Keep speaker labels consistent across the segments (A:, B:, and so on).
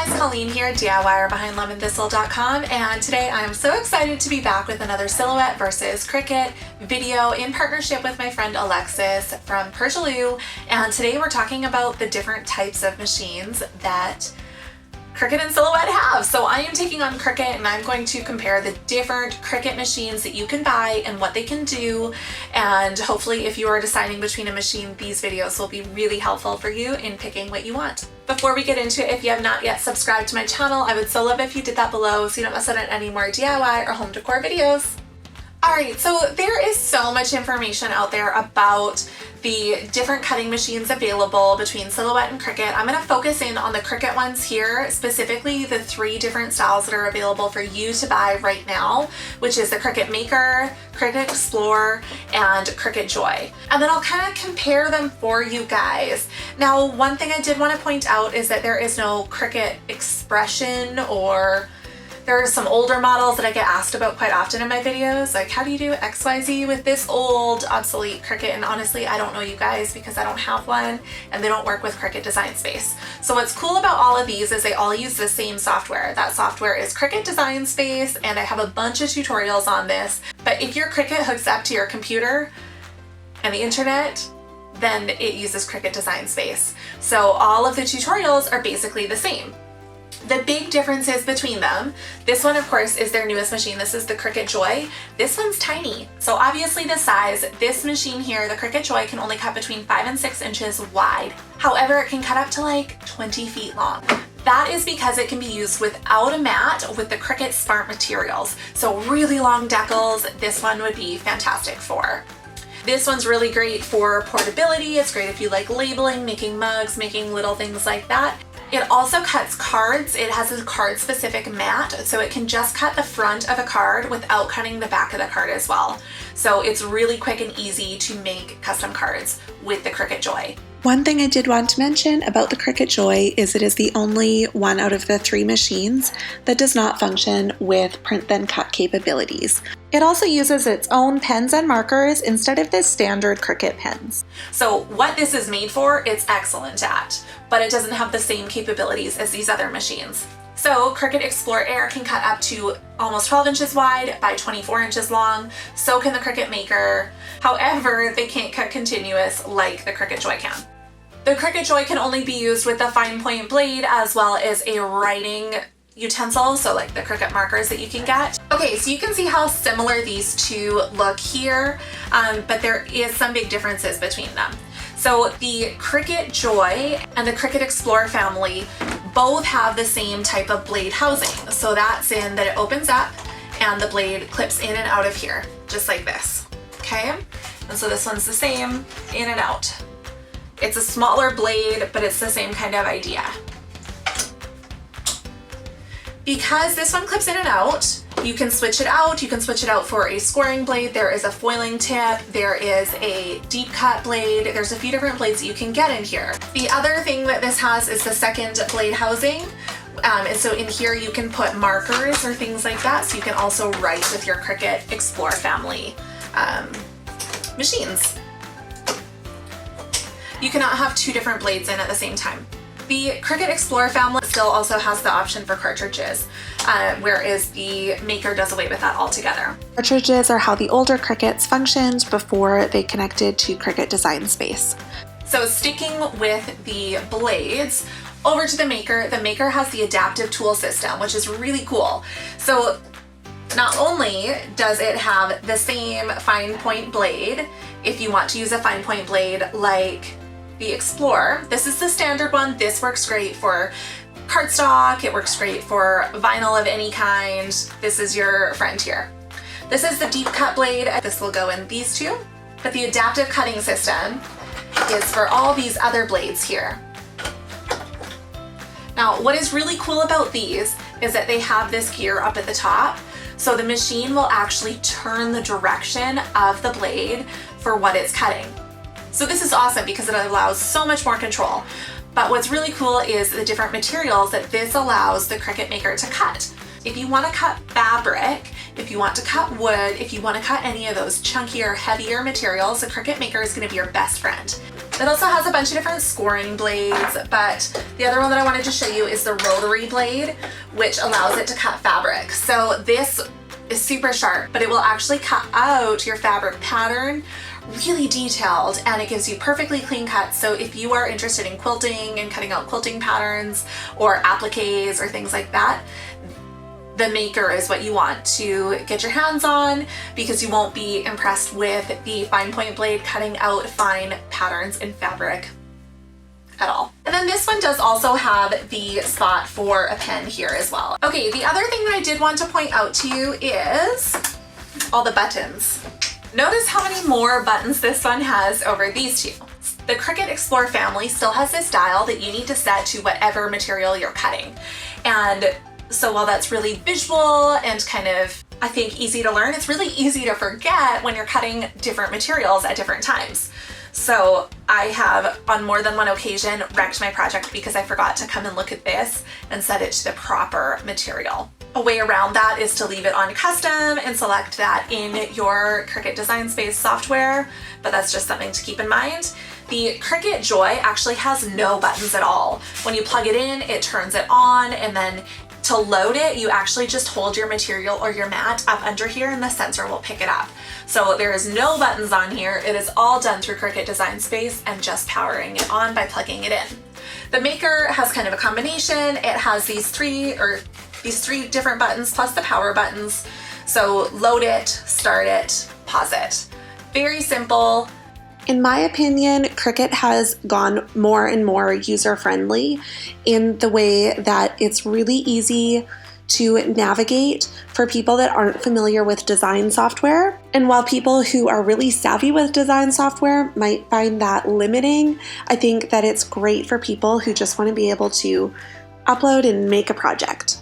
A: guys, Colleen here, DIYer behind LemonThistle.com, and today I'm so excited to be back with another Silhouette versus Cricut video in partnership with my friend Alexis from Persialoo. And today we're talking about the different types of machines that Cricut and Silhouette have. So I am taking on Cricut and I'm going to compare the different Cricut machines that you can buy and what they can do. And hopefully if you are deciding between a machine, these videos will be really helpful for you in picking what you want. Before we get into it, if you have not yet subscribed to my channel, I would so love if you did that below so you don't miss out on any more DIY or home decor videos. Alright, so there is so much information out there about the different cutting machines available between Silhouette and Cricut. I'm going to focus in on the Cricut ones here, specifically the 3 different styles that are available for you to buy right now, which is the Cricut Maker, Cricut Explore, and Cricut Joy. And then I'll kind of compare them for you guys. Now, one thing I did want to point out is that there is no Cricut Expression, or there are some older models that I get asked about quite often in my videos, like how do you do XYZ with this old obsolete Cricut? And honestly, I don't know you guys because I don't have one and they don't work with Cricut Design Space. So what's cool about all of these is they all use the same software. That software is Cricut Design Space, and I have a bunch of tutorials on this. But if your Cricut hooks up to your computer and the internet, then it uses Cricut Design Space. So all of the tutorials are basically the same. The big differences between them, this one of course is their newest machine. This is the Cricut Joy. This one's tiny. So obviously the size, this machine here, the Cricut Joy, can only cut between 5 and 6 inches wide. However, it can cut up to like 20 feet long. That is because it can be used without a mat with the Cricut Smart materials. So really long decals, this one would be fantastic for. This one's really great for portability. It's great if you like labeling, making mugs, making little things like that. It also cuts cards. It has a card specific mat, so it can just cut the front of a card without cutting the back of the card as well. So it's really quick and easy to make custom cards with the Cricut Joy.
B: One thing I did want to mention about the Cricut Joy is it is the only one out of the 3 machines that does not function with print then cut capabilities. It also uses its own pens and markers instead of the standard Cricut pens.
A: So what this is made for, it's excellent at, but it doesn't have the same capabilities as these other machines. So Cricut Explore Air can cut up to almost 12 inches wide by 24 inches long. So can the Cricut Maker. However, they can't cut continuous like the Cricut Joy can. The Cricut Joy can only be used with a fine point blade as well as a writing utensil, so like the Cricut markers that you can get. Okay, so you can see how similar these two look here, but there is some big differences between them. So the Cricut Joy and the Cricut Explore family both have the same type of blade housing. So that's in that it opens up and the blade clips in and out of here, just like this, okay? And so this one's the same, in and out. It's a smaller blade, but it's the same kind of idea. Because this one clips in and out, you can switch it out. You can switch it out for a scoring blade. There is a foiling tip. There is a deep cut blade. There's a few different blades that you can get in here. The other thing that this has is the second blade housing. And so in here you can put markers or things like that. So you can also write with your Cricut Explore family machines. You cannot have 2 different blades in at the same time. The Cricut Explore family still also has the option for cartridges, whereas the Maker does away with that altogether.
B: Cartridges are how the older Cricuts functioned before they connected to Cricut Design Space.
A: So sticking with the blades, over to the Maker has the adaptive tool system, which is really cool. So not only does it have the same fine point blade, if you want to use a fine point blade like the Explore, this is the standard one. This works great for cardstock. It works great for vinyl of any kind. This is your friend here. This is the deep cut blade. This will go in these 2, but the adaptive cutting system is for all these other blades here. Now, what is really cool about these is that they have this gear up at the top. So the machine will actually turn the direction of the blade for what it's cutting. So this is awesome because it allows so much more control. But what's really cool is the different materials that this allows the Cricut Maker to cut. If you want to cut fabric, if you want to cut wood, if you want to cut any of those chunkier, heavier materials, the Cricut Maker is going to be your best friend. It also has a bunch of different scoring blades, but the other one that I wanted to show you is the Rotary Blade, which allows it to cut fabric. So this is super sharp, but it will actually cut out your fabric pattern really detailed, and it gives you perfectly clean cuts. So if you are interested in quilting and cutting out quilting patterns or appliques or things like that, the Maker is what you want to get your hands on, because you won't be impressed with the fine point blade cutting out fine patterns in fabric at all. And then this one does also have the spot for a pen here as well. Okay, the other thing that I did want to point out to you is all the buttons. Notice how many more buttons this one has over these two. The Cricut Explore family still has this dial that you need to set to whatever material you're cutting. And so while that's really visual and kind of, I think, easy to learn, it's really easy to forget when you're cutting different materials at different times. So I have on more than one occasion wrecked my project because I forgot to come and look at this and set it to the proper material. A way around that is to leave it on custom and select that in your Cricut Design Space software, but that's just something to keep in mind. The Cricut Joy actually has no buttons at all. When you plug it in, it turns it on, and then to load it, you actually just hold your material or your mat up under here and the sensor will pick it up. So there is no buttons on here. It is all done through Cricut Design Space and just powering it on by plugging it in. The Maker has kind of a combination. It has these three different buttons plus the power buttons. So load it, start it, pause it. Very simple.
B: In my opinion, Cricut has gone more and more user-friendly in the way that it's really easy to navigate for people that aren't familiar with design software. And while people who are really savvy with design software might find that limiting, I think that it's great for people who just want to be able to upload and make a project.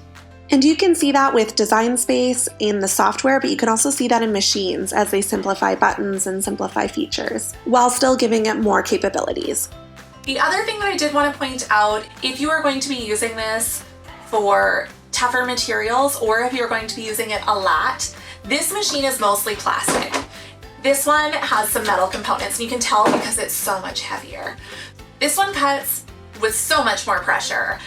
B: And you can see that with Design Space in the software, but you can also see that in machines as they simplify buttons and simplify features, while still giving it more capabilities.
A: The other thing that I did want to point out, if you are going to be using this for tougher materials, or if you're going to be using it a lot, this machine is mostly plastic. This one has some metal components, and you can tell because it's so much heavier. This one cuts with so much more pressure.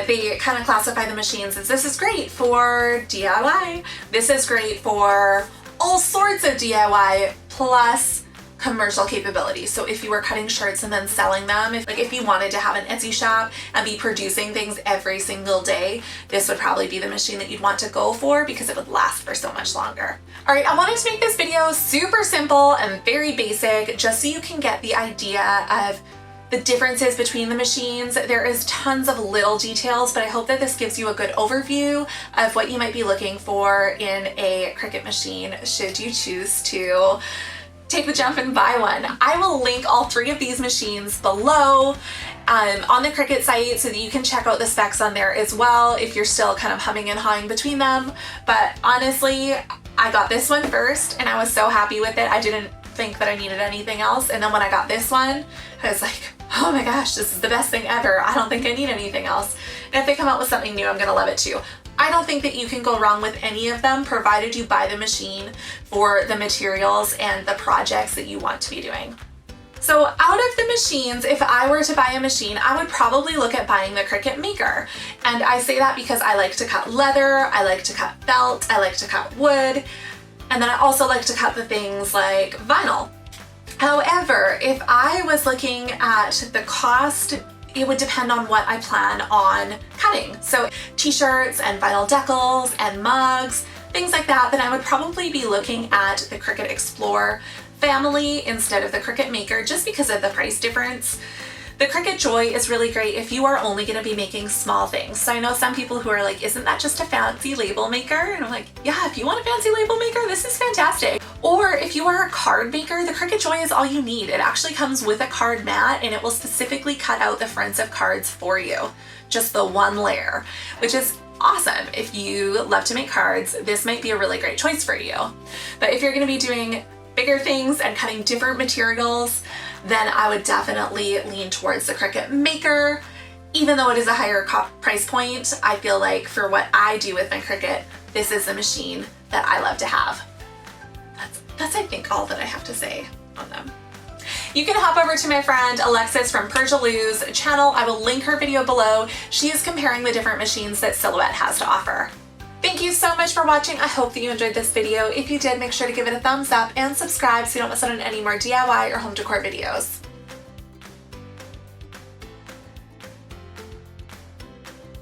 A: They kind of classify the machines as this is great for DIY, this is great for all sorts of DIY plus commercial capabilities. So if you were cutting shirts and then selling them, if you wanted to have an Etsy shop and be producing things every single day, this would probably be the machine that you'd want to go for because it would last for so much longer. All right, I wanted to make this video super simple and very basic just so you can get the idea of the differences between the machines. There is tons of little details, but I hope that this gives you a good overview of what you might be looking for in a Cricut machine should you choose to take the jump and buy one. I will link all three of these machines below on the Cricut site so that you can check out the specs on there as well if you're still kind of humming and hawing between them. But honestly, I got this one first and I was so happy with it. I didn't think that I needed anything else, and then when I got this one, I was like, oh my gosh, this is the best thing ever. I don't think I need anything else. And if they come out with something new, I'm gonna love it too. I don't think that you can go wrong with any of them, provided you buy the machine for the materials and the projects that you want to be doing. So out of the machines, if I were to buy a machine, I would probably look at buying the Cricut Maker. And I say that because I like to cut leather, I like to cut felt, I like to cut wood, and then I also like to cut the things like vinyl. However, if I was looking at the cost, it would depend on what I plan on cutting. So t-shirts and vinyl decals and mugs, things like that, then I would probably be looking at the Cricut Explore family instead of the Cricut Maker just because of the price difference. The Cricut Joy is really great if you are only going to be making small things. So I know some people who are like, isn't that just a fancy label maker? And I'm like, yeah, if you want a fancy label maker, this is fantastic. Or if you are a card maker, the Cricut Joy is all you need. It actually comes with a card mat and it will specifically cut out the fronts of cards for you. Just the one layer, which is awesome. If you love to make cards, this might be a really great choice for you. But if you're going to be doing bigger things and cutting different materials, then I would definitely lean towards the Cricut Maker. Even though it is a higher price point, I feel like for what I do with my Cricut, this is the machine that I love to have. That's I think all that I have to say on them. You can hop over to my friend Alexis from Persialou's channel. I will link her video below. She is comparing the different machines that Silhouette has to offer. Thank you so much for watching. I hope that you enjoyed this video. If you did, make sure to give it a thumbs up and subscribe so you don't miss out on any more DIY or home decor videos.